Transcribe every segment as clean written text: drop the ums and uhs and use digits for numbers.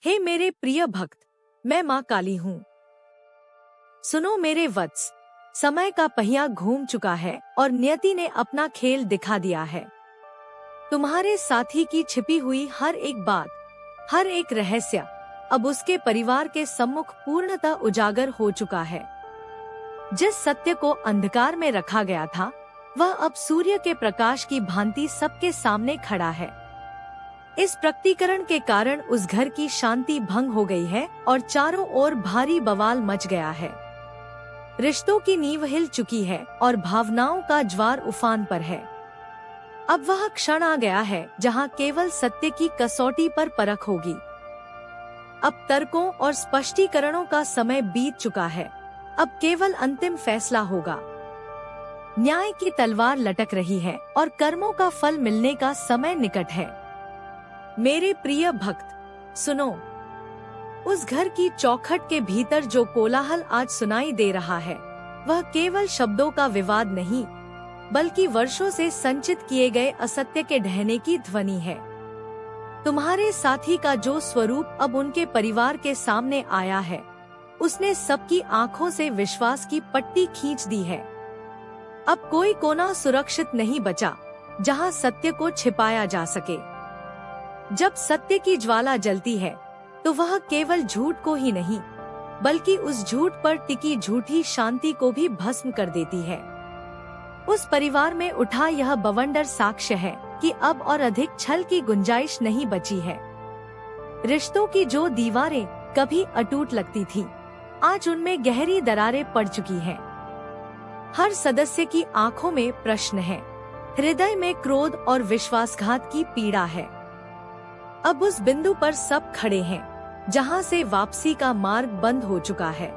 हे मेरे प्रिय भक्त, मैं माँ काली हूँ। सुनो मेरे वत्स, समय का पहिया घूम चुका है और नियति ने अपना खेल दिखा दिया है। तुम्हारे साथी की छिपी हुई हर एक बात, हर एक रहस्य अब उसके परिवार के सम्मुख पूर्णतः उजागर हो चुका है। जिस सत्य को अंधकार में रखा गया था, वह अब सूर्य के प्रकाश की भांति सबके सामने खड़ा है। इस प्रकटीकरण के कारण उस घर की शांति भंग हो गई है और चारों ओर भारी बवाल मच गया है। रिश्तों की नींव हिल चुकी है और भावनाओं का ज्वार उफान पर है। अब वह क्षण आ गया है जहां केवल सत्य की कसौटी पर परख होगी। अब तर्कों और स्पष्टीकरणों का समय बीत चुका है। अब केवल अंतिम फैसला होगा। न्याय की तलवार लटक रही है और कर्मों का फल मिलने का समय निकट है। मेरे प्रिय भक्त, सुनो। उस घर की चौखट के भीतर जो कोलाहल आज सुनाई दे रहा है, वह केवल शब्दों का विवाद नहीं, बल्कि वर्षों से संचित किए गए असत्य के ढहने की ध्वनि है। तुम्हारे साथी का जो स्वरूप अब उनके परिवार के सामने आया है, उसने सबकी आंखों से विश्वास की पट्टी खींच दी है। अब कोई कोना सुरक्षित नहीं बचा जहां सत्य को छिपाया जा सके। जब सत्य की ज्वाला जलती है, तो वह केवल झूठ को ही नहीं, बल्कि उस झूठ पर टिकी झूठी शांति को भी भस्म कर देती है। उस परिवार में उठा यह बवंडर साक्ष्य है कि अब और अधिक छल की गुंजाइश नहीं बची है। रिश्तों की जो दीवारें कभी अटूट लगती थीं, आज उनमें गहरी दरारें पड़ चुकी हैं। हर सदस्य की आंखों में प्रश्न है, हृदय में क्रोध और विश्वासघात की पीड़ा है। अब उस बिंदु पर सब खड़े हैं जहां से वापसी का मार्ग बंद हो चुका है।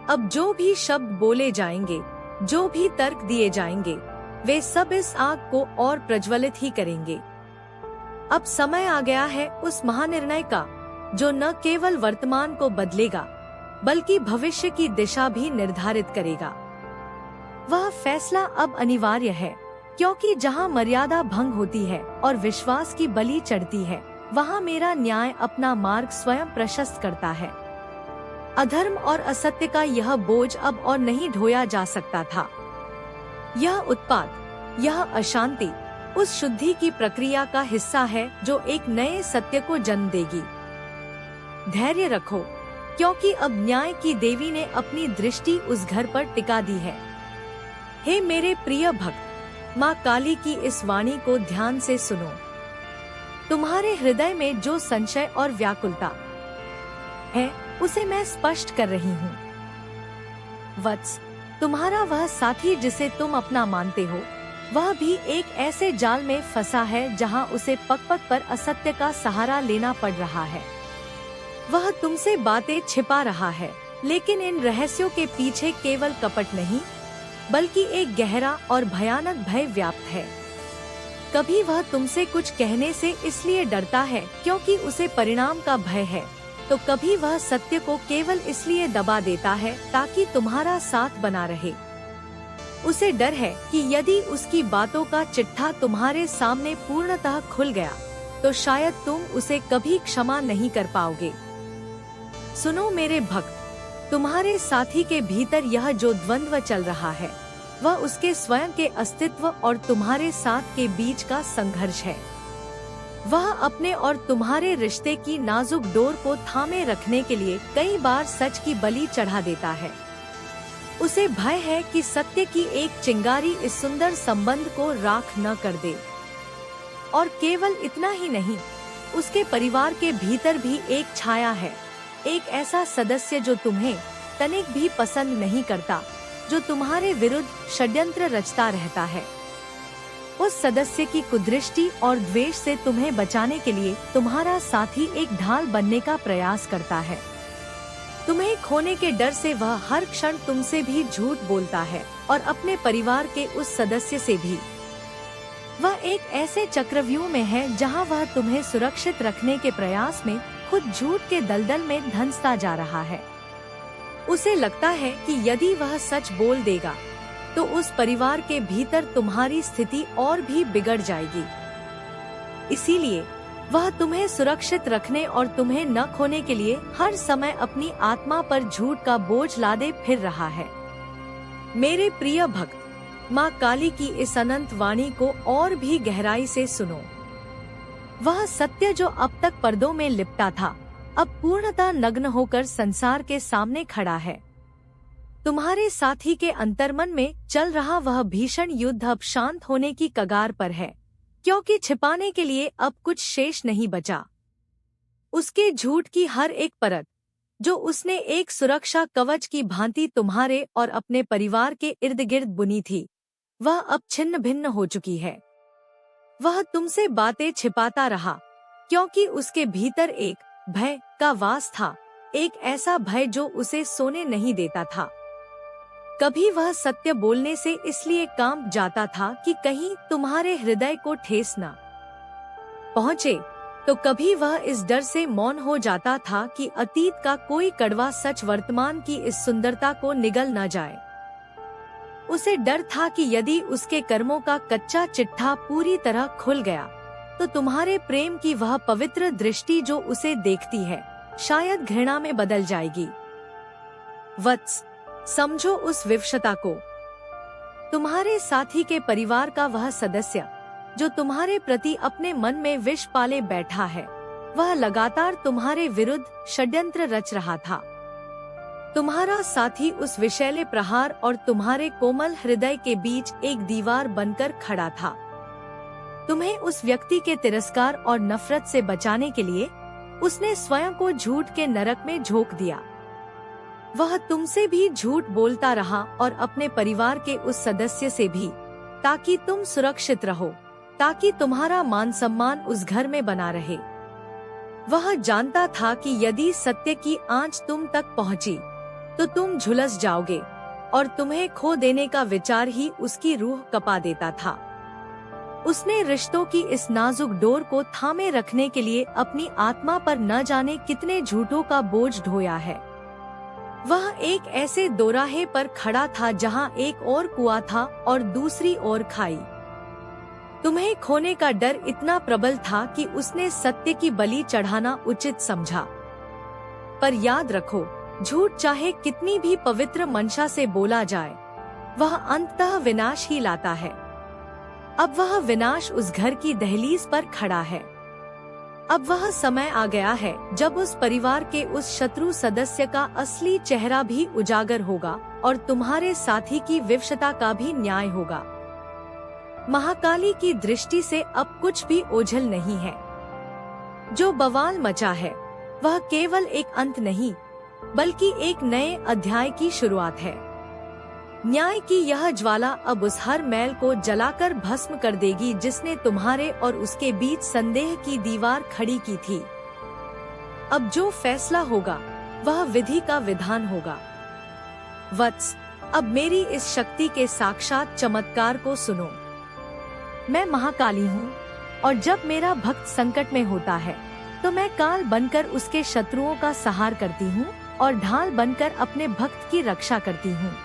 अब जो भी शब्द बोले जाएंगे, जो भी तर्क दिए जाएंगे, वे सब इस आग को और प्रज्वलित ही करेंगे। अब समय आ गया है उस महानिर्णय का, जो न केवल वर्तमान को बदलेगा, बल्कि भविष्य की दिशा भी निर्धारित करेगा। वह फैसला अब अनिवार्य है, क्योंकि जहां मर्यादा भंग होती है और विश्वास की बलि चढ़ती है, वहां मेरा न्याय अपना मार्ग स्वयं प्रशस्त करता है। अधर्म और असत्य का यह बोझ अब और नहीं ढोया जा सकता था। यह उत्पात, यह अशांति उस शुद्धि की प्रक्रिया का हिस्सा है जो एक नए सत्य को जन्म देगी। धैर्य रखो, क्योंकि अब न्याय की देवी ने अपनी दृष्टि उस घर पर टिका दी है। हे मेरे प्रिय भक्त, माँ काली की इस वाणी को ध्यान से सुनो। तुम्हारे हृदय में जो संशय और व्याकुलता है, उसे मैं स्पष्ट कर रही हूँ। वत्स, तुम्हारा वह साथी जिसे तुम अपना मानते हो, वह भी एक ऐसे जाल में फंसा है जहाँ उसे पग पग पर असत्य का सहारा लेना पड़ रहा है। वह तुमसे बातें छिपा रहा है, लेकिन इन रहस्यों के पीछे केवल कपट नहीं, बल्कि एक गहरा और भयानक भय व्याप्त है। कभी वह तुमसे कुछ कहने से इसलिए डरता है क्योंकि उसे परिणाम का भय है, तो कभी वह सत्य को केवल इसलिए दबा देता है ताकि तुम्हारा साथ बना रहे। उसे डर है कि यदि उसकी बातों का चिट्ठा तुम्हारे सामने पूर्णतः खुल गया, तो शायद तुम उसे कभी क्षमा नहीं कर पाओगे। सुनो मेरे भक्त, तुम्हारे साथी के भीतर यह जो द्वंद्व चल रहा है, वह उसके स्वयं के अस्तित्व और तुम्हारे साथ के बीच का संघर्ष है। वह अपने और तुम्हारे रिश्ते की नाजुक डोर को थामे रखने के लिए कई बार सच की बलि चढ़ा देता है। उसे भय है कि सत्य की एक चिंगारी इस सुंदर संबंध को राख न कर दे। और केवल इतना ही नहीं, उसके परिवार के भीतर भी एक छाया है, एक ऐसा सदस्य जो तुम्हें तनिक भी पसंद नहीं करता, जो तुम्हारे विरुद्ध षड्यंत्र रचता रहता है। उस सदस्य की कुदृष्टि और द्वेष से तुम्हें बचाने के लिए तुम्हारा साथी एक ढाल बनने का प्रयास करता है। तुम्हें खोने के डर से वह हर क्षण तुमसे भी झूठ बोलता है और अपने परिवार के उस सदस्य से भी। वह एक ऐसे चक्रव्यूह में है जहां वह तुम्हें सुरक्षित रखने के प्रयास में खुद झूठ के दलदल में धंसता जा रहा है। उसे लगता है कि यदि वह सच बोल देगा, तो उस परिवार के भीतर तुम्हारी स्थिति और भी बिगड़ जाएगी। इसीलिए वह तुम्हें सुरक्षित रखने और तुम्हें न खोने के लिए हर समय अपनी आत्मा पर झूठ का बोझ लादे फिर रहा है। मेरे प्रिय भक्त, माँ काली की इस अनंत वाणी को और भी गहराई से सुनो। वह सत्य जो अब तक पर्दों में लिपटा था, अब पूर्णतः नग्न होकर संसार के सामने खड़ा है। तुम्हारे साथी के अंतर्मन में चल रहा वह भीषण युद्ध अब शांत होने की कगार पर है, क्योंकि छिपाने के लिए अब कुछ शेष नहीं बचा। उसके झूठ की हर एक परत, जो उसने एक सुरक्षा कवच की भांति तुम्हारे और अपने परिवार के इर्द गिर्द बुनी थी, वह अब छिन्न भिन्न हो चुकी है। वह तुमसे बातें छिपाता रहा, क्योंकि उसके भीतर एक भय का वास था, एक ऐसा भय जो उसे सोने नहीं देता था। कभी वह सत्य बोलने से इसलिए कांप जाता था कि कहीं तुम्हारे हृदय को ठेस न पहुँचे, तो कभी वह इस डर से मौन हो जाता था कि अतीत का कोई कड़वा सच वर्तमान की इस सुंदरता को निगल न जाए। उसे डर था कि यदि उसके कर्मों का कच्चा चिट्ठा पूरी तरह खुल गया, तो तुम्हारे प्रेम की वह पवित्र दृष्टि जो उसे देखती है, शायद घृणा में बदल जाएगी। वत्स, समझो उस विवशता को। तुम्हारे साथी के परिवार का वह सदस्य जो तुम्हारे प्रति अपने मन में विष पाले बैठा है, वह लगातार तुम्हारे विरुद्ध षड्यंत्र रच रहा था। तुम्हारा साथी उस विषैले प्रहार और तुम्हारे कोमल हृदय के बीच एक दीवार बनकर खड़ा था। तुम्हें उस व्यक्ति के तिरस्कार और नफरत से बचाने के लिए उसने स्वयं को झूठ के नरक में झोंक दिया। वह तुमसे भी झूठ बोलता रहा और अपने परिवार के उस सदस्य से भी, ताकि तुम सुरक्षित रहो, ताकि तुम्हारा मान सम्मान उस घर में बना रहे। वह जानता था कि यदि सत्य की आंच तुम तक पहुंची, तो तुम झुलस जाओगे और तुम्हें खो देने का विचार ही उसकी रूह कपा देता था। उसने रिश्तों की इस नाजुक डोर को थामे रखने के लिए अपनी आत्मा पर न जाने कितने झूठों का बोझ ढोया है। वह एक ऐसे दोराहे पर खड़ा था जहां एक और कुआं था और दूसरी ओर खाई। तुम्हें खोने का डर इतना प्रबल था कि उसने सत्य की बलि चढ़ाना उचित समझा। पर याद रखो, झूठ चाहे कितनी भी पवित्र मंशा से बोला जाए, वह अंततः विनाश ही लाता है। अब वह विनाश उस घर की दहलीज पर खड़ा है। अब वह समय आ गया है जब उस परिवार के उस शत्रु सदस्य का असली चेहरा भी उजागर होगा और तुम्हारे साथी की विवशता का भी न्याय होगा। महाकाली की दृष्टि से अब कुछ भी ओझल नहीं है। जो बवाल मचा है, वह केवल एक अंत नहीं, बल्कि एक नए अध्याय की शुरुआत है। न्याय की यह ज्वाला अब उस हर मैल को जलाकर भस्म कर देगी जिसने तुम्हारे और उसके बीच संदेह की दीवार खड़ी की थी। अब जो फैसला होगा, वह विधि का विधान होगा। वत्स, अब मेरी इस शक्ति के साक्षात चमत्कार को सुनो। मैं महाकाली हूँ, और जब मेरा भक्त संकट में होता है, तो मैं काल बनकर उसके शत्रुओं का संहार करती हूँ और ढाल बनकर अपने भक्त की रक्षा करती हूँ।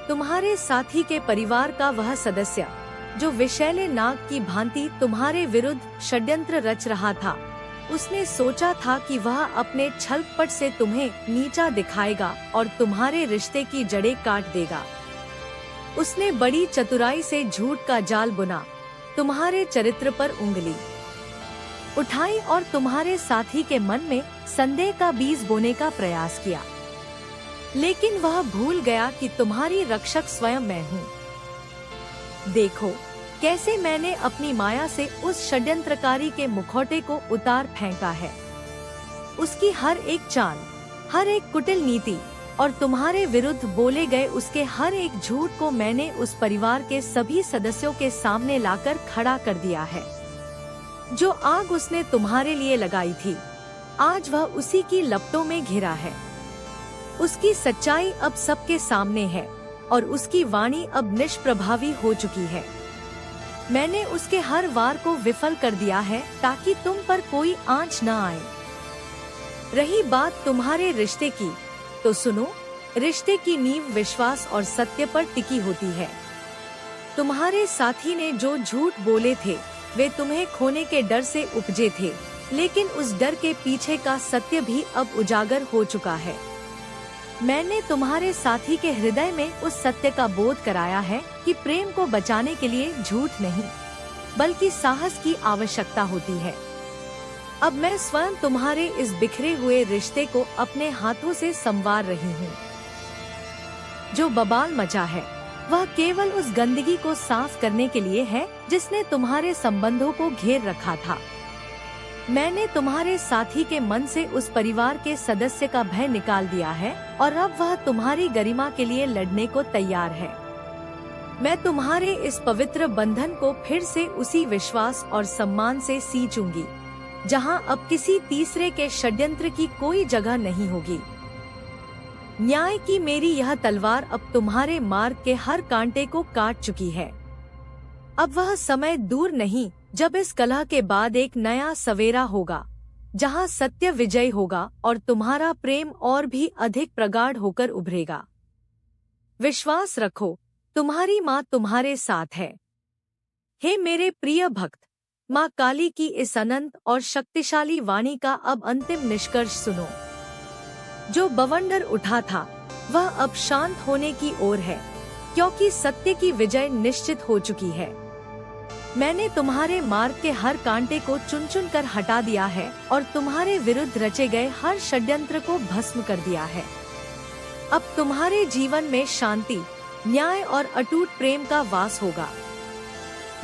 तुम्हारे साथी के परिवार का वह सदस्य जो विषैले नाग की भांति तुम्हारे विरुद्ध षड्यंत्र रच रहा था, उसने सोचा था कि वह अपने छलकपट से तुम्हें नीचा दिखाएगा और तुम्हारे रिश्ते की जड़ें काट देगा। उसने बड़ी चतुराई से झूठ का जाल बुना, तुम्हारे चरित्र पर उंगली उठाई और तुम्हारे साथी के मन में संदेह का बीज बोने का प्रयास किया। लेकिन वह भूल गया कि तुम्हारी रक्षक स्वयं मैं हूँ। देखो कैसे मैंने अपनी माया से उस षड्यंत्रकारी के मुखौटे को उतार फेंका है। उसकी हर एक चाल, हर एक कुटिल नीति और तुम्हारे विरुद्ध बोले गए उसके हर एक झूठ को मैंने उस परिवार के सभी सदस्यों के सामने लाकर खड़ा कर दिया है। जो आग उसने तुम्हारे लिए लगाई थी, आज वह उसी की लपटों में घिरा है। उसकी सच्चाई अब सबके सामने है और उसकी वाणी अब निष्प्रभावी हो चुकी है। मैंने उसके हर वार को विफल कर दिया है ताकि तुम पर कोई आंच न आए। रही बात तुम्हारे रिश्ते की, तो सुनो, रिश्ते की नींव विश्वास और सत्य पर टिकी होती है। तुम्हारे साथी ने जो झूठ बोले थे, वे तुम्हें खोने के डर से उपजे थे, लेकिन उस डर के पीछे का सत्य भी अब उजागर हो चुका है। मैंने तुम्हारे साथी के हृदय में उस सत्य का बोध कराया है कि प्रेम को बचाने के लिए झूठ नहीं, बल्कि साहस की आवश्यकता होती है। अब मैं स्वयं तुम्हारे इस बिखरे हुए रिश्ते को अपने हाथों से संवार रही हूँ। जो बवाल मचा है वह केवल उस गंदगी को साफ करने के लिए है जिसने तुम्हारे संबंधों को घेर रखा था। मैंने तुम्हारे साथी के मन से उस परिवार के सदस्य का भय निकाल दिया है और अब वह तुम्हारी गरिमा के लिए लड़ने को तैयार है। मैं तुम्हारे इस पवित्र बंधन को फिर से उसी विश्वास और सम्मान से सींचूंगी जहां अब किसी तीसरे के षड्यंत्र की कोई जगह नहीं होगी। न्याय की मेरी यह तलवार अब तुम्हारे मार्ग के हर कांटे को काट चुकी है। अब वह समय दूर नहीं जब इस कलह के बाद एक नया सवेरा होगा, जहां सत्य विजय होगा और तुम्हारा प्रेम और भी अधिक प्रगाढ़ होकर उभरेगा। विश्वास रखो, तुम्हारी माँ तुम्हारे साथ है। हे मेरे प्रिय भक्त, माँ काली की इस अनंत और शक्तिशाली वाणी का अब अंतिम निष्कर्ष सुनो। जो बवंडर उठा था वह अब शांत होने की ओर है, क्योंकि सत्य की विजय निश्चित हो चुकी है। मैंने तुम्हारे मार्ग के हर कांटे को चुन चुन कर हटा दिया है और तुम्हारे विरुद्ध रचे गए हर षड्यंत्र को भस्म कर दिया है। अब तुम्हारे जीवन में शांति, न्याय और अटूट प्रेम का वास होगा।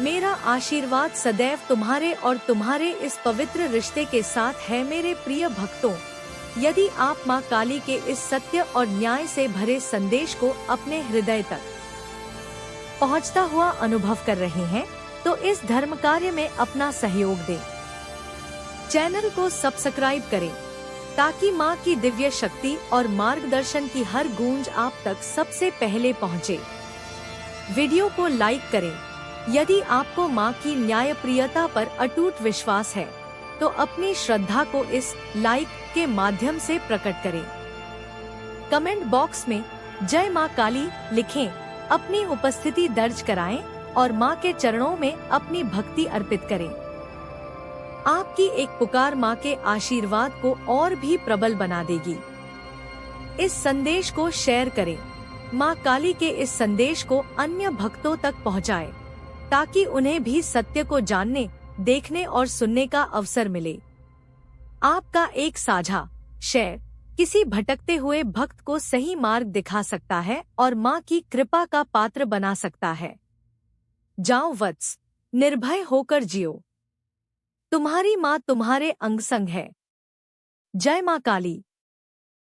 मेरा आशीर्वाद सदैव तुम्हारे और तुम्हारे इस पवित्र रिश्ते के साथ है। मेरे प्रिय भक्तों, यदि आप माँ काली के इस सत्य और न्याय से भरे संदेश को अपने हृदय तक पहुँचता हुआ अनुभव कर रहे हैं, तो इस धर्म कार्य में अपना सहयोग दें। चैनल को सब्सक्राइब करें ताकि माँ की दिव्य शक्ति और मार्गदर्शन की हर गूंज आप तक सबसे पहले पहुँचे। वीडियो को लाइक करें यदि आपको माँ की न्यायप्रियता पर अटूट विश्वास है, तो अपनी श्रद्धा को इस लाइक के माध्यम से प्रकट करें। कमेंट बॉक्स में जय माँ काली लिखें, अपनी उपस्थिति दर्ज कराएं और माँ के चरणों में अपनी भक्ति अर्पित करें। आपकी एक पुकार माँ के आशीर्वाद को और भी प्रबल बना देगी। इस संदेश को शेयर करें। माँ काली के इस संदेश को अन्य भक्तों तक पहुँचाएं, ताकि उन्हें भी सत्य को जानने, देखने और सुनने का अवसर मिले। आपका एक साझा शेयर किसी भटकते हुए भक्त को सही मार्ग दिखा सकता है और माँ की कृपा का पात्र बना सकता है। जाओ वत्स, निर्भय होकर जियो। तुम्हारी माँ तुम्हारे अंग संग है। जय माँ काली।